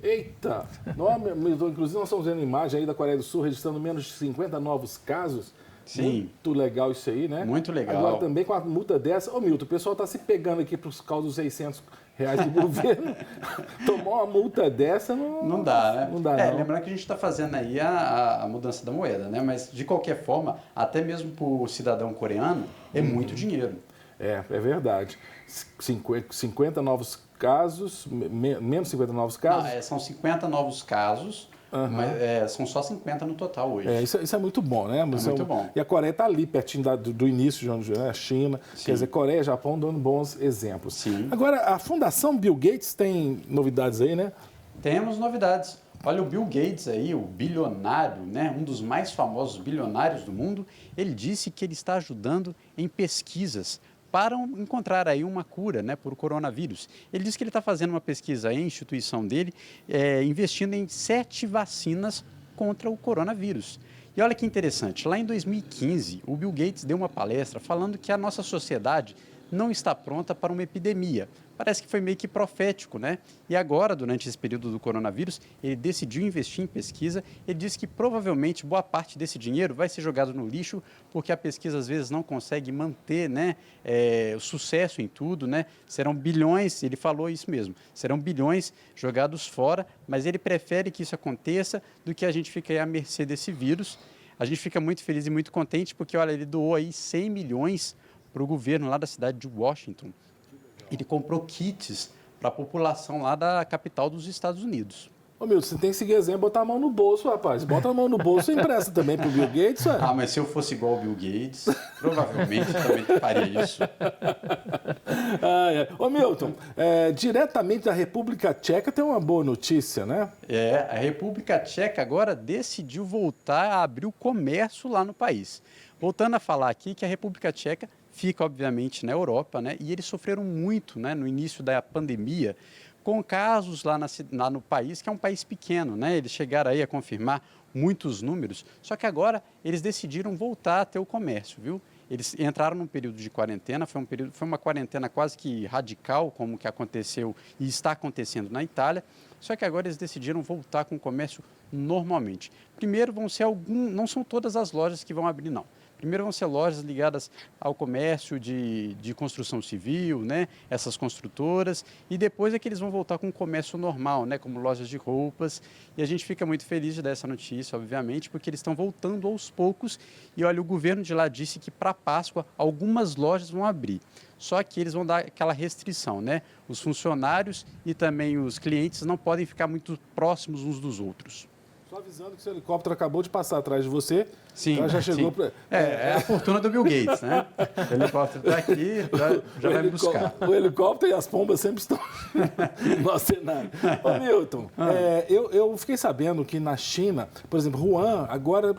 Eita! Inclusive, nós estamos vendo imagem aí da Coreia do Sul registrando menos de 50 novos casos. Sim. Muito legal isso aí, né? Muito legal. Agora também com a multa dessa... Ô, Milton, o pessoal está se pegando aqui por causa dos R$600 do governo. Tomar uma multa dessa não dá, né? Não dá, não. Lembrando que a gente está fazendo aí a mudança da moeda, né? Mas, de qualquer forma, até mesmo para o cidadão coreano, é muito dinheiro. É verdade. 50 novos casos, menos 50 novos casos? Não, são 50 novos casos, mas são só 50 no total hoje. Isso é muito bom, né? Muito bom. E a Coreia está ali, pertinho do início de onde a China. Sim. Quer dizer, Coreia e Japão dando bons exemplos. Sim. Agora, a Fundação Bill Gates tem novidades aí, né? Temos novidades. Olha, o Bill Gates aí, o bilionário, né, um dos mais famosos bilionários do mundo, ele disse que ele está ajudando em pesquisas para encontrar aí uma cura, né, por coronavírus. Ele disse que ele está fazendo uma pesquisa aí, a instituição dele, investindo em 7 vacinas contra o coronavírus. E olha que interessante, lá em 2015, o Bill Gates deu uma palestra falando que a nossa sociedade não está pronta para uma epidemia. Parece que foi meio que profético, né? E agora, durante esse período do coronavírus, ele decidiu investir em pesquisa. Ele disse que provavelmente boa parte desse dinheiro vai ser jogado no lixo, porque a pesquisa às vezes não consegue manter, né, o sucesso em tudo, né? Serão bilhões, ele falou isso mesmo, serão bilhões jogados fora, mas ele prefere que isso aconteça do que a gente fique aí à mercê desse vírus. A gente fica muito feliz e muito contente porque, olha, ele doou aí 100 milhões para o governo lá da cidade de Washington. Ele comprou kits para a população lá da capital dos Estados Unidos. Ô, Milton, você tem que seguir exemplo, botar a mão no bolso, rapaz. Bota a mão no bolso e empresta também pro Bill Gates. Ué. Ah, mas se eu fosse igual ao Bill Gates, provavelmente também faria isso. Ô, Milton, diretamente da República Tcheca tem uma boa notícia, né? A República Tcheca agora decidiu voltar a abrir o comércio lá no país. Voltando a falar aqui que a República Tcheca fica, obviamente, na Europa, né? E eles sofreram muito, né, no início da pandemia, com casos lá no país, que é um país pequeno, né? Eles chegaram aí a confirmar muitos números, só que agora eles decidiram voltar a ter o comércio, viu? Eles entraram num período de quarentena, foi uma quarentena quase que radical, como que aconteceu e está acontecendo na Itália, só que agora eles decidiram voltar com o comércio normalmente. Primeiro não são todas as lojas que vão abrir, não. Primeiro vão ser lojas ligadas ao comércio de construção civil, né? Essas construtoras, e depois é que eles vão voltar com o comércio normal, né? Como lojas de roupas. E a gente fica muito feliz de dar essa notícia, obviamente, porque eles estão voltando aos poucos. E olha, o governo de lá disse que para Páscoa algumas lojas vão abrir. Só que eles vão dar aquela restrição, né? Os funcionários e também os clientes não podem ficar muito próximos uns dos outros. Só avisando que seu helicóptero acabou de passar atrás de você. Sim, então já chegou para... É a fortuna do Bill Gates, né? O helicóptero está aqui, já vai me buscar. O helicóptero e as pombas sempre estão no nosso cenário. Ô, Milton, eu fiquei sabendo que na China, por exemplo, Wuhan, agora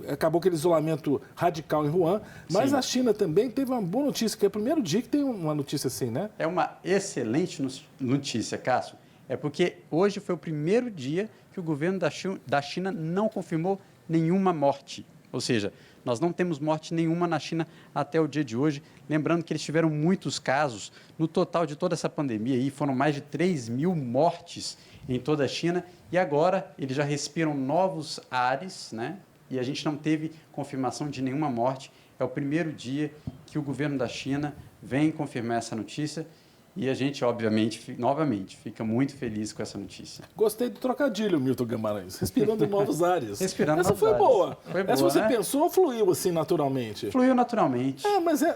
acabou aquele isolamento radical em Wuhan, mas Sim. A China também teve uma boa notícia, que é o primeiro dia que tem uma notícia assim, né? É uma excelente notícia, Cássio. É porque hoje foi o primeiro dia que o governo da China não confirmou nenhuma morte. Ou seja, nós não temos morte nenhuma na China até o dia de hoje. Lembrando que eles tiveram muitos casos. No total de toda essa pandemia, aí, foram mais de 3 mil mortes em toda a China. E agora eles já respiram novos ares, né? E a gente não teve confirmação de nenhuma morte. É o primeiro dia que o governo da China vem confirmar essa notícia. E a gente, obviamente, novamente, fica muito feliz com essa notícia. Gostei do trocadilho, Milton Guimarães. Respirando em novos ares. Respirando essa novos foi ares. Boa. Foi boa, essa você né? pensou ou fluiu assim naturalmente? Fluiu naturalmente. Mas é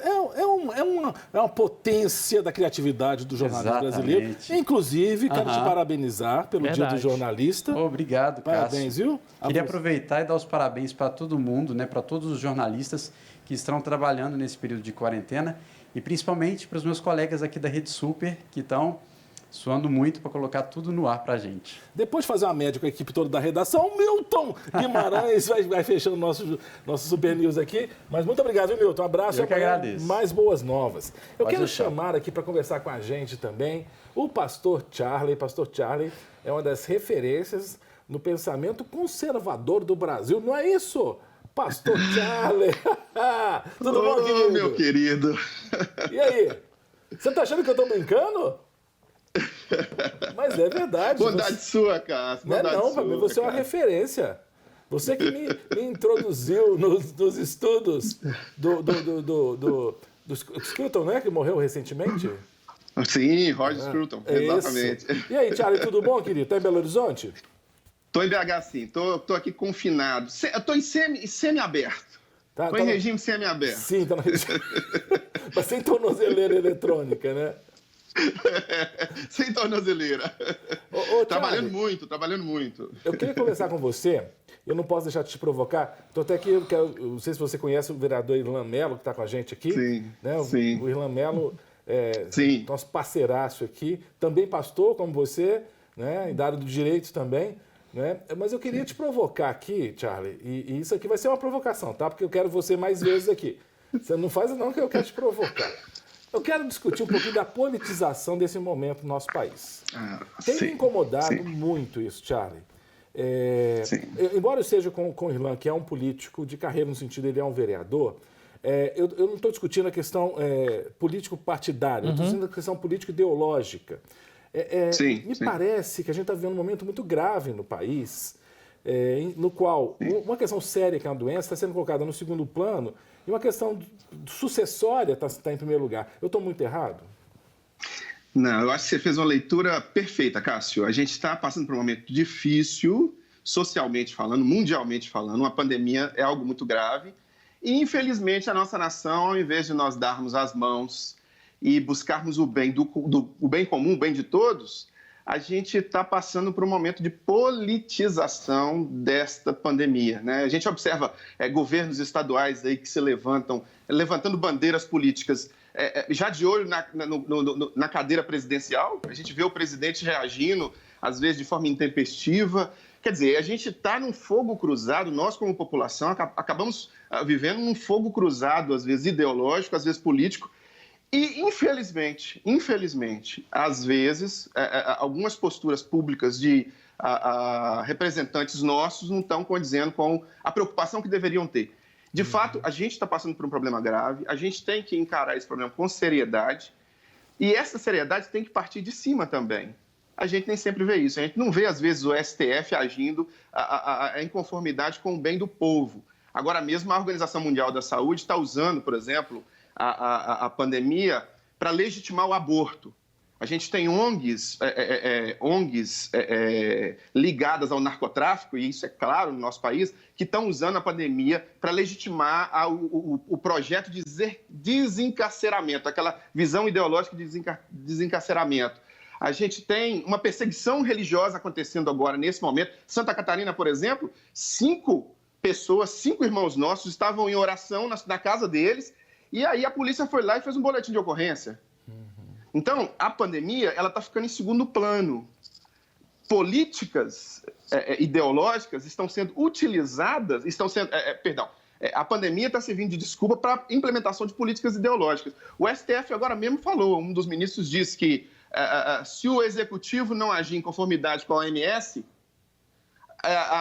uma potência da criatividade do jornalismo brasileiro. Inclusive, quero te parabenizar pelo Dia do Jornalista. Obrigado, Cássio. Parabéns, viu? Queria aproveitar e dar os parabéns para todo mundo, né, para todos os jornalistas que estão trabalhando nesse período de quarentena. E principalmente para os meus colegas aqui da Rede Super, que estão suando muito para colocar tudo no ar para a gente. Depois de fazer uma média com a equipe toda da redação, o Milton Guimarães vai fechando nosso Super News aqui. Mas muito obrigado, viu, Milton? Um abraço. Eu que agradeço. Mais boas novas. Eu quero chamar aqui para conversar com a gente também o pastor Charlie. Pastor Charlie é uma das referências no pensamento conservador do Brasil, não é isso? Pastor Charlie! Tudo bom, querido? Meu querido! E aí? Você tá achando que eu tô brincando? Mas é verdade. Bondade sua, Cássio. Não, para mim você é uma referência. Você que me introduziu nos estudos do Scruton, né? Que morreu recentemente. Sim, Roger Scruton, exatamente. Isso. E aí, Charlie, tudo bom, querido? Tá em Belo Horizonte? Tô em BH, sim. Tô aqui confinado. Eu tô em semi-aberto. Tô em regime semi-aberto. Sim, tá no regime. Mas sem tornozeleira eletrônica, né? Sem tornozeleira. Trabalhando muito. Eu queria conversar com você. Eu não posso deixar de te provocar. Tô até aqui, não sei se você conhece o vereador Irlan Mello, que está com a gente aqui. Sim, né? sim. O Irlan Mello sim. Nosso parceiraço aqui. Também pastor, como você, né? E da área do direito também. Né? Mas eu queria te provocar aqui, Charlie, e isso aqui vai ser uma provocação, tá? Porque eu quero você mais vezes aqui. Você não faz não que eu quero te provocar. Eu quero discutir um pouquinho da politização desse momento no nosso país. Tem me incomodado muito isso, Charlie. Embora eu seja com o Irlan, que é um político de carreira, no sentido ele é um vereador, Eu não estou discutindo a questão político-partidária, eu estou discutindo a questão político-ideológica. Me parece que a gente está vivendo um momento muito grave no país, no qual uma questão séria, que é uma doença, está sendo colocada no segundo plano e uma questão sucessória está em primeiro lugar. Eu estou muito errado? Não, eu acho que você fez uma leitura perfeita, Cássio. A gente está passando por um momento difícil, socialmente falando, mundialmente falando. Uma pandemia é algo muito grave. E, infelizmente, a nossa nação, ao invés de nós darmos as mãos e buscarmos o bem, o bem comum, o bem de todos, a gente está passando por um momento de politização desta pandemia, né? A gente observa governos estaduais aí que se levantando bandeiras políticas, já de olho na cadeira presidencial. A gente vê o presidente reagindo, às vezes de forma intempestiva. Quer dizer, a gente está num fogo cruzado, nós como população acabamos vivendo num fogo cruzado, às vezes ideológico, às vezes político, e infelizmente, às vezes, algumas posturas públicas de representantes nossos não estão condizendo com a preocupação que deveriam ter. De fato, a gente está passando por um problema grave, a gente tem que encarar esse problema com seriedade, e essa seriedade tem que partir de cima também. A gente nem sempre vê isso. A gente não vê, às vezes, o STF agindo em conformidade com o bem do povo. Agora mesmo, a Organização Mundial da Saúde está usando, por exemplo, a pandemia para legitimar o aborto. A gente tem ONGs ligadas ao narcotráfico, e isso é claro no nosso país, que estão usando a pandemia para legitimar o projeto de desencarceramento, aquela visão ideológica de desencarceramento. A gente tem uma perseguição religiosa acontecendo agora, nesse momento. Santa Catarina, por exemplo, 5 irmãos nossos estavam em oração na casa deles, e aí a polícia foi lá e fez um boletim de ocorrência. Então, a pandemia está ficando em segundo plano. Políticas ideológicas estão sendo utilizadas, a pandemia está servindo de desculpa para a implementação de políticas ideológicas. O STF agora mesmo falou, um dos ministros disse que se o executivo não agir em conformidade com a OMS,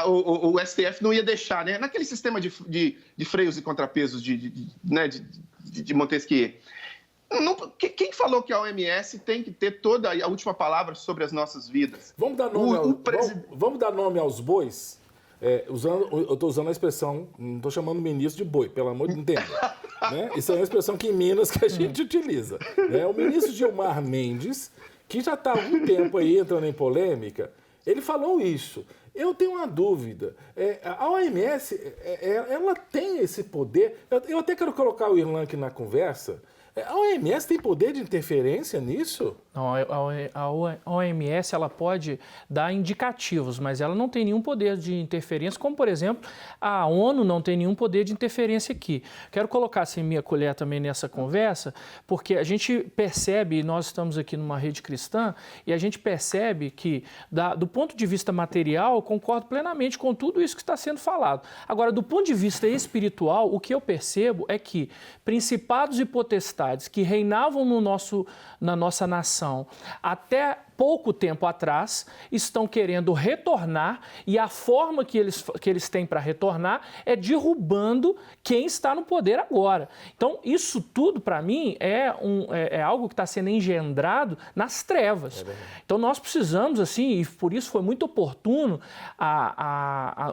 o STF não ia deixar, né? Naquele sistema de freios e contrapesos de Montesquieu. Quem falou que a OMS tem que ter toda a última palavra sobre as nossas vidas? Vamos dar nome aos bois? Eu estou usando a expressão, não estou chamando o ministro de boi, pelo amor de Deus. Né? Isso é uma expressão que em Minas que a gente utiliza. Né? O ministro Gilmar Mendes, que já está há algum tempo aí entrando em polêmica, ele falou isso. Eu tenho uma dúvida. A OMS, ela tem esse poder. Eu até quero colocar o Irlan aqui na conversa. A OMS tem poder de interferência nisso? Não, a OMS ela pode dar indicativos, mas ela não tem nenhum poder de interferência, como, por exemplo, a ONU não tem nenhum poder de interferência aqui. Quero colocar assim, minha colher também nessa conversa, porque a gente percebe, nós estamos aqui numa rede cristã, e a gente percebe que, do ponto de vista material, eu concordo plenamente com tudo isso que está sendo falado. Agora, do ponto de vista espiritual, o que eu percebo é que principados e potestades que reinavam na nossa nação até pouco tempo atrás, estão querendo retornar, e a forma que eles têm para retornar é derrubando quem está no poder agora. Então, isso tudo, para mim, é algo que está sendo engendrado nas trevas. Então, nós precisamos, assim, e por isso foi muito oportuno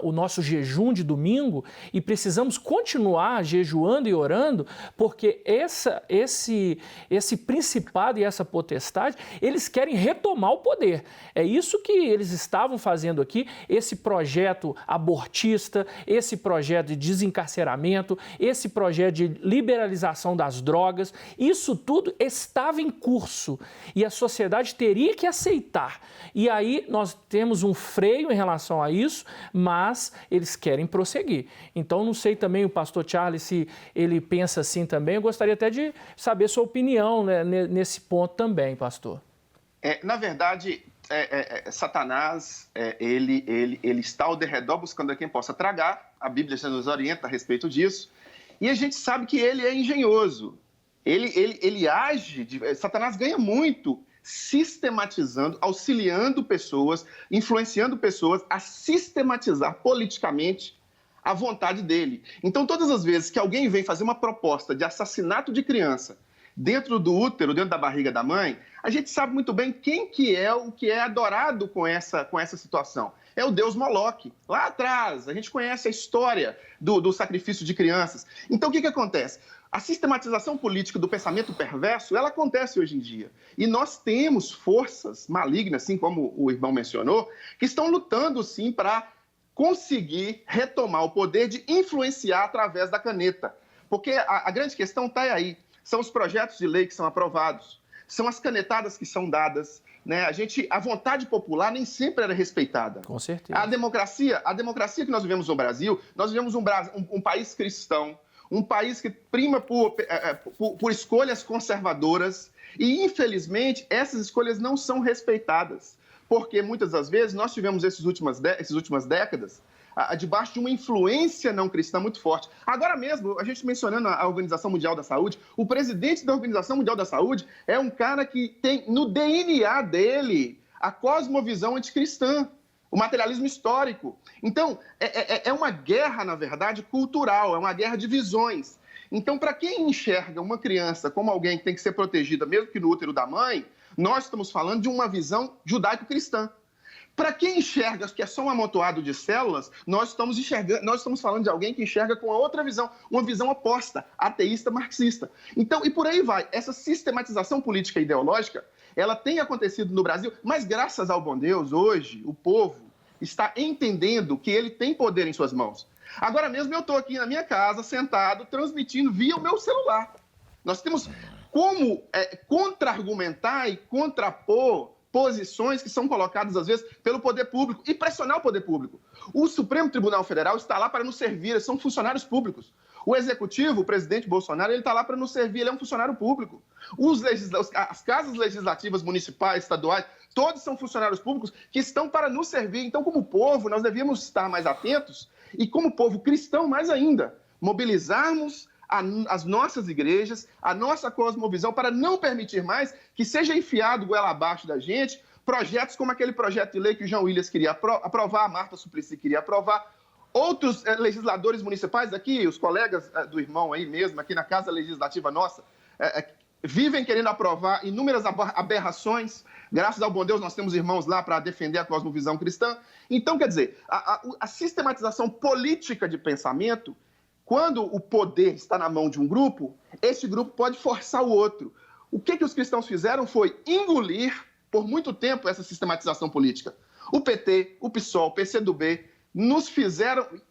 o nosso jejum de domingo, e precisamos continuar jejuando e orando, porque esse principado e essa potestade, eles querem retomar o poder. É isso que eles estavam fazendo aqui, esse projeto abortista, esse projeto de desencarceramento, esse projeto de liberalização das drogas, isso tudo estava em curso e a sociedade teria que aceitar. E aí nós temos um freio em relação a isso, mas eles querem prosseguir. Então não sei também o pastor Charles se ele pensa assim também, eu gostaria até de saber sua opinião, né, nesse ponto também, pastor. Na verdade, Satanás, ele está ao derredor buscando a quem possa tragar. A Bíblia já nos orienta a respeito disso. E a gente sabe que ele é engenhoso. Ele age, Satanás ganha muito sistematizando, auxiliando pessoas, influenciando pessoas a sistematizar politicamente à vontade dele. Então, todas as vezes que alguém vem fazer uma proposta de assassinato de criança dentro do útero, dentro da barriga da mãe, a gente sabe muito bem quem que é o que é adorado com essa situação. É o deus Moloque. Lá atrás, a gente conhece a história do sacrifício de crianças. Então, o que acontece? A sistematização política do pensamento perverso, ela acontece hoje em dia. E nós temos forças malignas, assim como o irmão mencionou, que estão lutando, sim, para conseguir retomar o poder de influenciar através da caneta. Porque a grande questão está aí. São os projetos de lei que são aprovados, são as canetadas que são dadas, né? A vontade popular nem sempre era respeitada. Com certeza. A democracia que nós vivemos no Brasil, nós vivemos um país cristão, um país que prima por escolhas conservadoras e, infelizmente, essas escolhas não são respeitadas, porque muitas das vezes nós tivemos essas últimas décadas debaixo de uma influência não cristã muito forte. Agora mesmo, a gente mencionando a Organização Mundial da Saúde, o presidente da Organização Mundial da Saúde é um cara que tem no DNA dele a cosmovisão anticristã, o materialismo histórico. Então, é uma guerra, na verdade, cultural, é uma guerra de visões. Então, para quem enxerga uma criança como alguém que tem que ser protegida, mesmo que no útero da mãe, nós estamos falando de uma visão judaico-cristã. Para quem enxerga que é só um amontoado de células, nós estamos falando de alguém que enxerga com a outra visão, uma visão oposta, ateísta, marxista. Então, e por aí vai. Essa sistematização política e ideológica, ela tem acontecido no Brasil, mas graças ao bom Deus, hoje, o povo está entendendo que ele tem poder em suas mãos. Agora mesmo eu estou aqui na minha casa, sentado, transmitindo via o meu celular. Nós temos como contra-argumentar e contrapor posições que são colocadas, às vezes, pelo poder público e pressionar o poder público. O Supremo Tribunal Federal está lá para nos servir, são funcionários públicos. O Executivo, o presidente Bolsonaro, ele está lá para nos servir, ele é um funcionário público. As casas legislativas municipais, estaduais, todos são funcionários públicos que estão para nos servir. Então, como povo, nós devíamos estar mais atentos e, como povo cristão, mais ainda, mobilizarmos as nossas igrejas, a nossa cosmovisão, para não permitir mais que seja enfiado goela abaixo da gente projetos como aquele projeto de lei que o João Williams queria aprovar, a Marta Suplicy queria aprovar, outros legisladores municipais aqui, os colegas do irmão aí mesmo, aqui na Casa Legislativa nossa, vivem querendo aprovar inúmeras aberrações. Graças ao bom Deus, nós temos irmãos lá para defender a cosmovisão cristã. Então, quer dizer, a sistematização política de pensamento, quando o poder está na mão de um grupo, esse grupo pode forçar o outro. O que os cristãos fizeram foi engolir, por muito tempo, essa sistematização política. O PT, o PSOL, o PCdoB,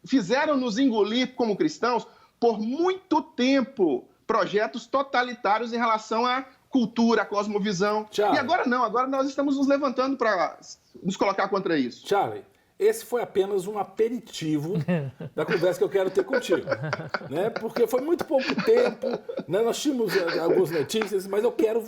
fizeram nos engolir como cristãos, por muito tempo, projetos totalitários em relação à cultura, à cosmovisão. Charlie. E agora não, agora nós estamos nos levantando para nos colocar contra isso. Charlie, esse foi apenas um aperitivo da conversa que eu quero ter contigo, né? Porque foi muito pouco tempo, né? Nós tínhamos algumas notícias, mas eu quero...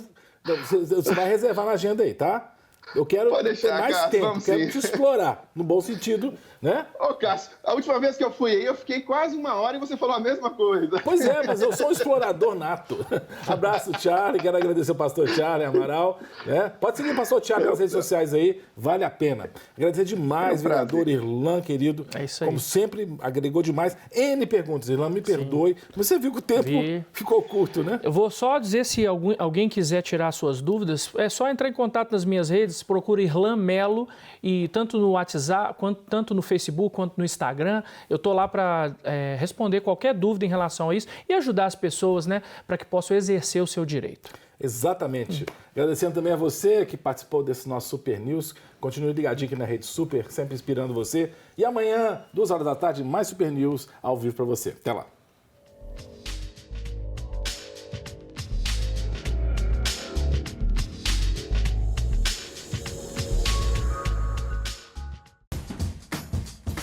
Você vai reservar na agenda aí, tá? Eu quero ter mais Cássio, tempo, quero te explorar, no bom sentido, né? Ô, Cássio, a última vez que eu fui aí, eu fiquei quase 1 hora e você falou a mesma coisa. Pois é, mas eu sou um explorador nato. Abraço, Charlie, quero agradecer ao pastor Charlie Amaral, né? Pode seguir o pastor Charlie nas redes sociais aí, vale a pena. Agradecer demais, vereador Irlan, querido. É isso aí. Como sempre, agregou demais. N perguntas, Irlan, me perdoe. Mas você viu que o tempo ficou curto, né? Eu vou só dizer, se alguém quiser tirar suas dúvidas, é só entrar em contato nas minhas redes, procura Irlan Melo, e tanto no WhatsApp, tanto no Facebook, quanto no Instagram, eu estou lá para responder qualquer dúvida em relação a isso e ajudar as pessoas, né, para que possam exercer o seu direito. Exatamente. Agradecendo também a você que participou desse nosso Super News. Continue ligadinho aqui na Rede Super, sempre inspirando você. E amanhã, 2 horas da tarde, mais Super News ao vivo para você. Até lá.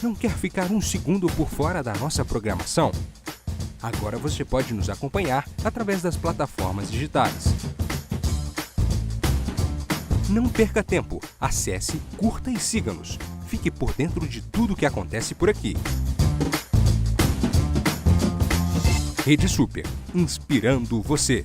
Não quer ficar um segundo por fora da nossa programação? Agora você pode nos acompanhar através das plataformas digitais. Não perca tempo. Acesse, curta e siga-nos. Fique por dentro de tudo o que acontece por aqui. Rede Super, inspirando você.